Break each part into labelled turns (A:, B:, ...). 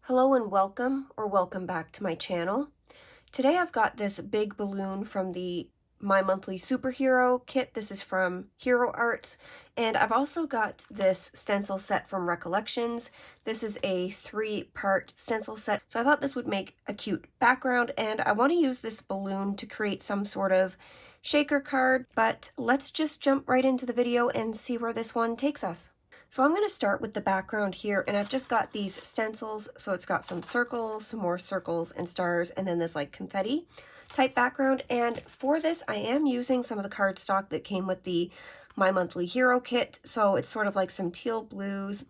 A: Hello and welcome, or welcome back to my channel. Today I've got this big balloon from the My Monthly Superhero kit. This is from Hero Arts, and I've also got this stencil set from Recollections. This is a 3-part stencil set, so I thought this would make a cute background, and I want to use this balloon to create some sort of shaker card, but let's just jump right into the video and see where this one takes us. So I'm going to start with the background here, and I've just got these stencils, so it's got some circles, some more circles and stars, and then this like confetti type background. And for this, I am using some of the cardstock that came with the My Monthly Hero kit, so it's sort of like some teal blues,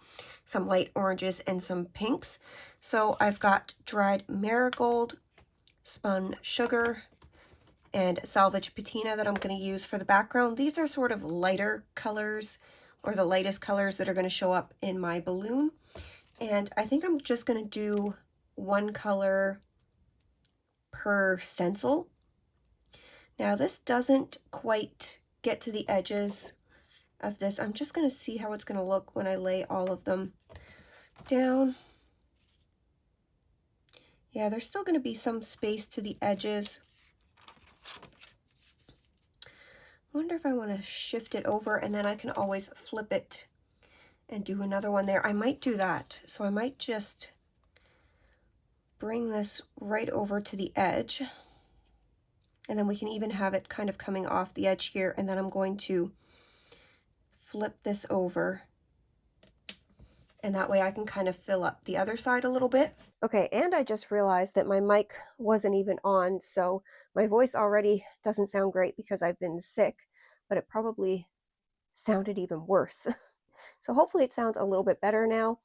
A: some light oranges, and some pinks. So I've got dried marigold, spun sugar, and salvage patina that I'm going to use for the background. These are sort of lighter colors, or the lightest colors that are going to show up in my balloon. And I think I'm just going to do one color per stencil. Now this doesn't quite get to the edges of this. I'm just going to see how it's going to look when I lay all of them down. Yeah, there's still going to be some space to the edges. Wonder if I want to shift it over, and then I can always flip it and do another one there. I might do that. So I might just bring this right over to the edge, and then we can even have it kind of coming off the edge here, and then I'm going to flip this over, and that way I can kind of fill up the other side a little bit. Okay, and I just realized that my mic wasn't even on, so my voice already doesn't sound great because I've been sick, but it probably sounded even worse. So hopefully it sounds a little bit better now,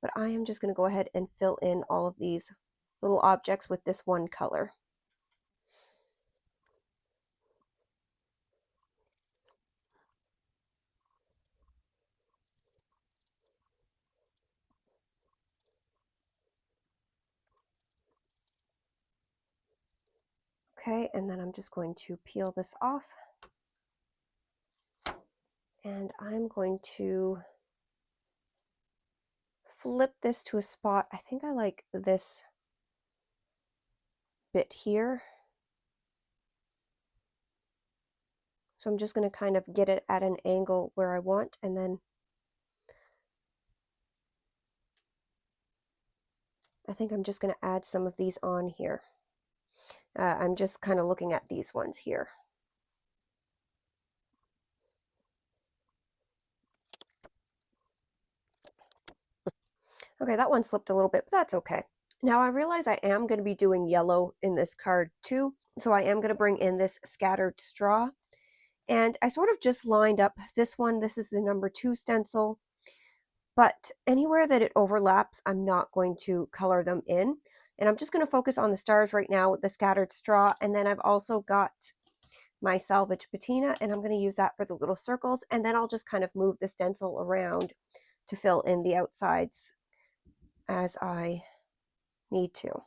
A: but I am just going to go ahead and fill in all of these little objects with this one color. Okay, and then I'm just going to peel this off, and I'm going to flip this to a spot. I think I like this bit here. So I'm just going to kind of get it at an angle where I want, and then I think I'm just going to add some of these on here. I'm just kind of looking at these ones here. Okay, that one slipped a little bit, but that's okay. Now I realize I am going to be doing yellow in this card too, so I am going to bring in this scattered straw. And I sort of just lined up this one. This is the number 2 stencil, but anywhere that it overlaps, I'm not going to color them in. And I'm just going to focus on the stars right now with the scattered straw. And then I've also got my salvage patina, and I'm going to use that for the little circles. And then I'll just kind of move the stencil around to fill in the outsides as I need to.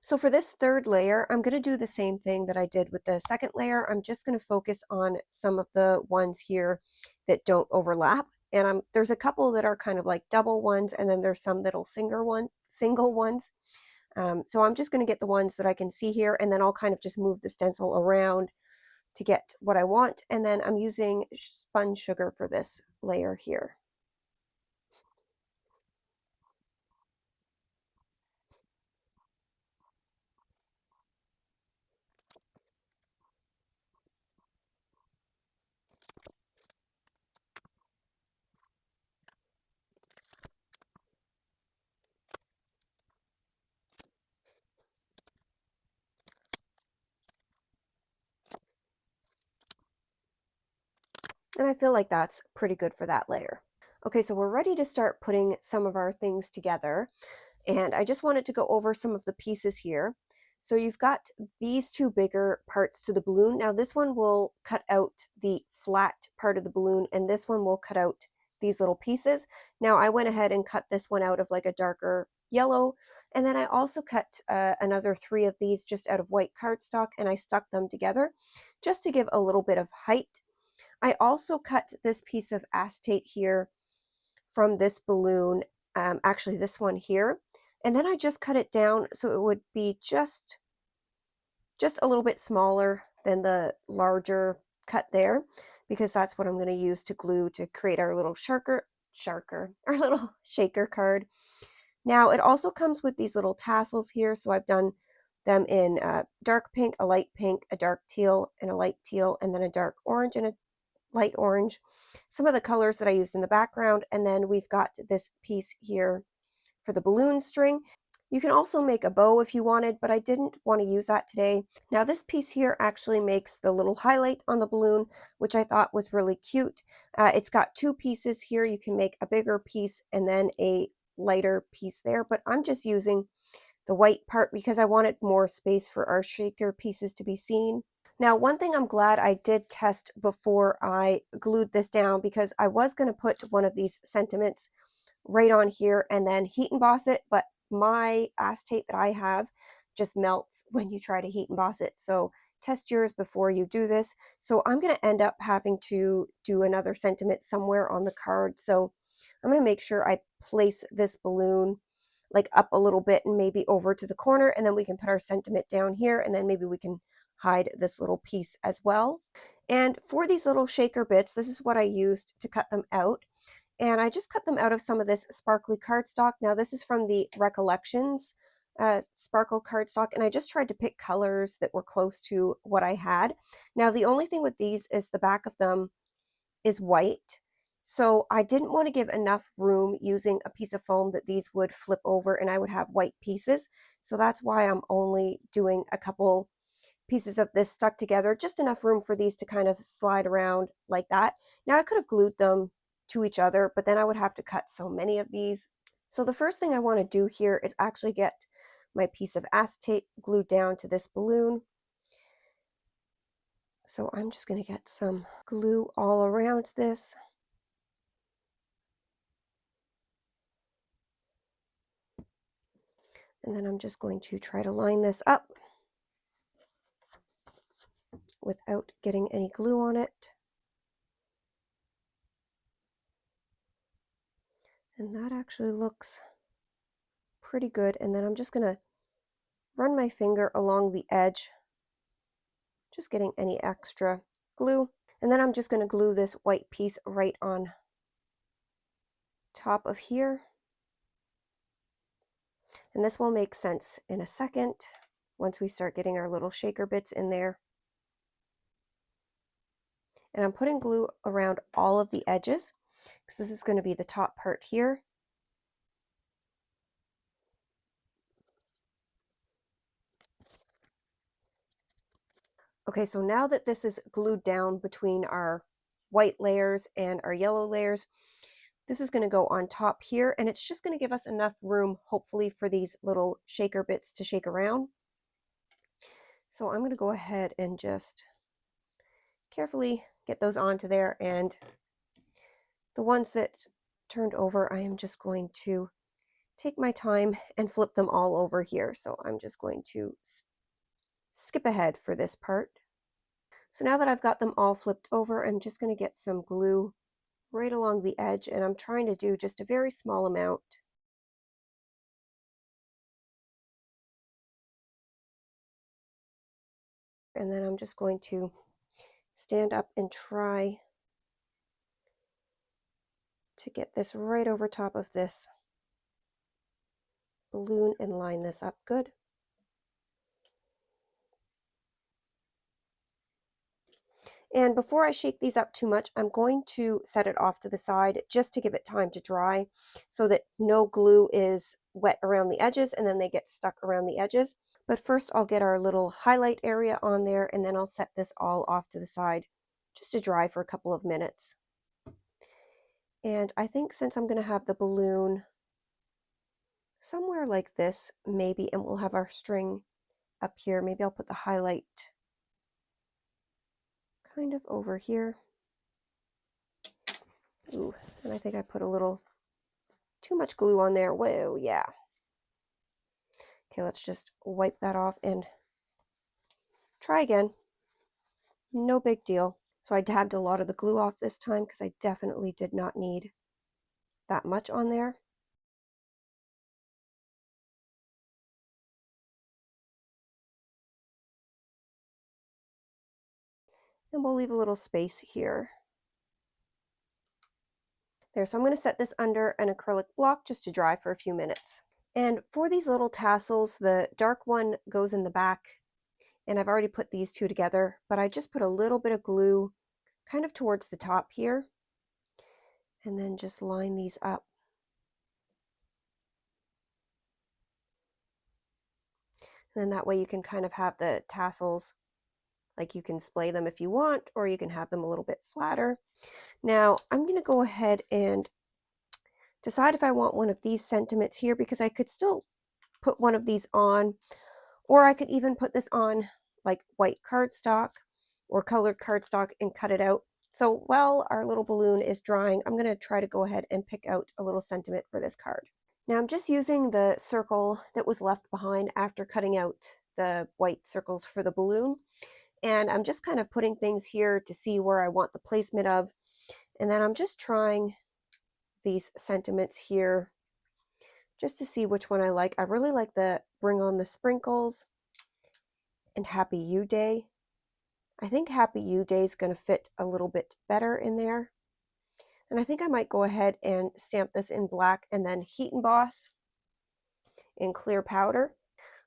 A: So for this third layer, I'm going to do the same thing that I did with the second layer. I'm just going to focus on some of the ones here that don't overlap. And there's a couple that are kind of like double ones, and then there's some that'll single ones. So I'm just going to get the ones that I can see here, and then I'll kind of just move the stencil around to get what I want. And then I'm using spun sugar for this layer here. And I feel like that's pretty good for that layer. Okay, so we're ready to start putting some of our things together. And I just wanted to go over some of the pieces here. So you've got these two bigger parts to the balloon. Now this one will cut out the flat part of the balloon, and this one will cut out these little pieces. Now I went ahead and cut this one out of like a darker yellow, and then I also cut another 3 of these just out of white cardstock, and I stuck them together just to give a little bit of height. I also cut this piece of acetate here from this balloon, actually this one here, and then I just cut it down so it would be just a little bit smaller than the larger cut there, because that's what I'm going to use to glue to create our little our little shaker card. Now it also comes with these little tassels here, so I've done them in dark pink, a light pink, a dark teal, and a light teal, and then a dark orange and a light orange, some of the colors that I used in the background, and then we've got this piece here for the balloon string. You can also make a bow if you wanted, but I didn't want to use that today. Now this piece here actually makes the little highlight on the balloon, which I thought was really cute. It's got 2 pieces here. You can make a bigger piece and then a lighter piece there, but I'm just using the white part because I wanted more space for our shaker pieces to be seen. Now, one thing I'm glad I did test before I glued this down, because I was going to put one of these sentiments right on here and then heat emboss it, but my acetate that I have just melts when you try to heat emboss it. So test yours before you do this. So I'm going to end up having to do another sentiment somewhere on the card. So I'm going to make sure I place this balloon like up a little bit and maybe over to the corner, and then we can put our sentiment down here, and then maybe we can hide this little piece as well. And for these little shaker bits, this is what I used to cut them out. And I just cut them out of some of this sparkly cardstock. Now this is from the Recollections sparkle cardstock, and I just tried to pick colors that were close to what I had. Now the only thing with these is the back of them is white, so I didn't want to give enough room using a piece of foam that these would flip over and I would have white pieces. So that's why I'm only doing a couple pieces of this stuck together, just enough room for these to kind of slide around like that. Now I could have glued them to each other, but then I would have to cut so many of these. So the first thing I want to do here is actually get my piece of acetate glued down to this balloon. So I'm just going to get some glue all around this. And then I'm just going to try to line this up without getting any glue on it. And that actually looks pretty good. And then I'm just going to run my finger along the edge, just getting any extra glue. And then I'm just going to glue this white piece right on top of here. And this will make sense in a second once we start getting our little shaker bits in there. And I'm putting glue around all of the edges because this is going to be the top part here. Okay, so now that this is glued down between our white layers and our yellow layers, this is going to go on top here, and it's just going to give us enough room, hopefully, for these little shaker bits to shake around. So I'm going to go ahead and just carefully get those onto there, and the ones that turned over, I am just going to take my time and flip them all over here. So I'm just going to skip ahead for this part. So now that I've got them all flipped over, I'm just going to get some glue right along the edge, and I'm trying to do just a very small amount. And then I'm just going to stand up and try to get this right over top of this balloon and line this up good. And before I shake these up too much, I'm going to set it off to the side just to give it time to dry so that no glue is wet around the edges and then they get stuck around the edges. But first I'll get our little highlight area on there, and then I'll set this all off to the side just to dry for a couple of minutes. And I think since I'm going to have the balloon somewhere like this, maybe, and we'll have our string up here, maybe I'll put the highlight kind of over here. Ooh, and I think I put a little too much glue on there. Whoa, yeah. Okay, let's just wipe that off and try again. No big deal. So I dabbed a lot of the glue off this time because I definitely did not need that much on there. And we'll leave a little space here. There, so I'm going to set this under an acrylic block just to dry for a few minutes. And for these little tassels, the dark one goes in the back, and I've already put these two together, but I just put a little bit of glue kind of towards the top here, and then just line these up. And then that way you can kind of have the tassels, like you can splay them if you want, or you can have them a little bit flatter. Now I'm going to go ahead and decide if I want one of these sentiments here, because I could still put one of these on, or I could even put this on like white cardstock or colored cardstock and cut it out. So while our little balloon is drying, I'm going to try to go ahead and pick out a little sentiment for this card. Now I'm just using the circle that was left behind after cutting out the white circles for the balloon. And I'm just kind of putting things here to see where I want the placement of. And then I'm just trying these sentiments here just to see which one I like. I really like the Bring on the Sprinkles and Happy You Day. I think Happy You Day is going to fit a little bit better in there. And I think I might go ahead and stamp this in black and then heat emboss in clear powder.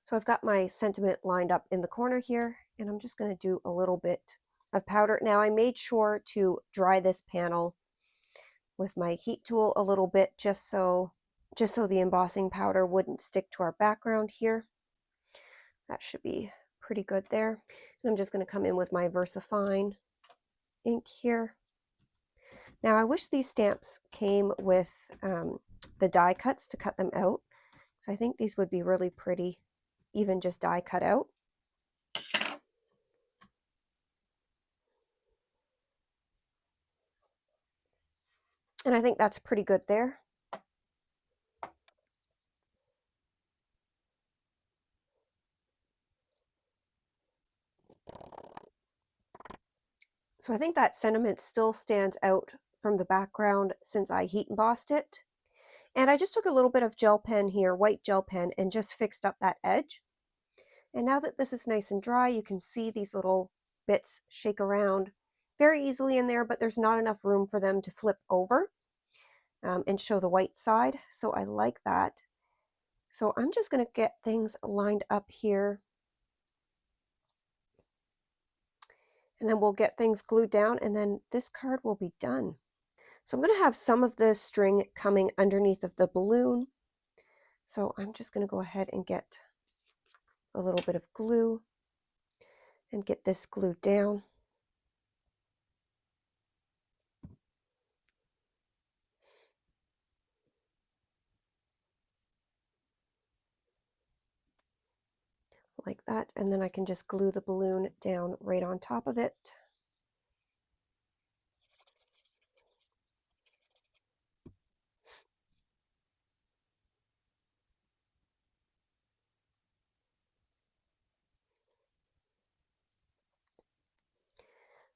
A: So I've got my sentiment lined up in the corner here, and I'm just going to do a little bit of powder. Now I made sure to dry this panel with my heat tool a little bit just so the embossing powder wouldn't stick to our background here. That should be pretty good there. And I'm just going to come in with my VersaFine ink here. Now I wish these stamps came with the die cuts to cut them out. So I think these would be really pretty, even just die cut out. And I think that's pretty good there. So I think that sentiment still stands out from the background since I heat embossed it. And I just took a little bit of gel pen here, white gel pen, and just fixed up that edge. And now that this is nice and dry, you can see these little bits shake around very easily in there, but there's not enough room for them to flip over and show the white side. So I like that. So I'm just going to get things lined up here. And then we'll get things glued down, and then this card will be done. So I'm going to have some of the string coming underneath of the balloon. So I'm just going to go ahead and get a little bit of glue and get this glued down. Like that, and then I can just glue the balloon down right on top of it.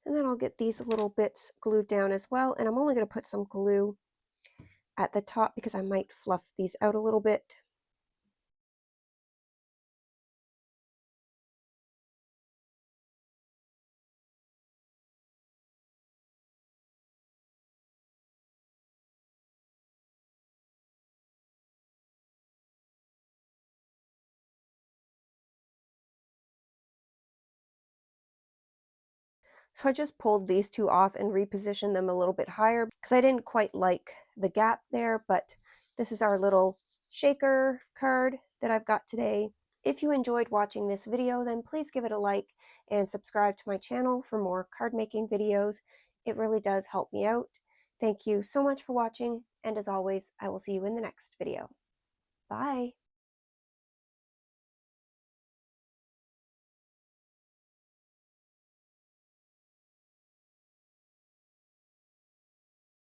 A: And then I'll get these little bits glued down as well, and I'm only going to put some glue at the top because I might fluff these out a little bit. So I just pulled these two off and repositioned them a little bit higher because I didn't quite like the gap there, but this is our little shaker card that I've got today. If you enjoyed watching this video, then please give it a like and subscribe to my channel for more card making videos. It really does help me out. Thank you so much for watching, and as always, I will see you in the next video. Bye!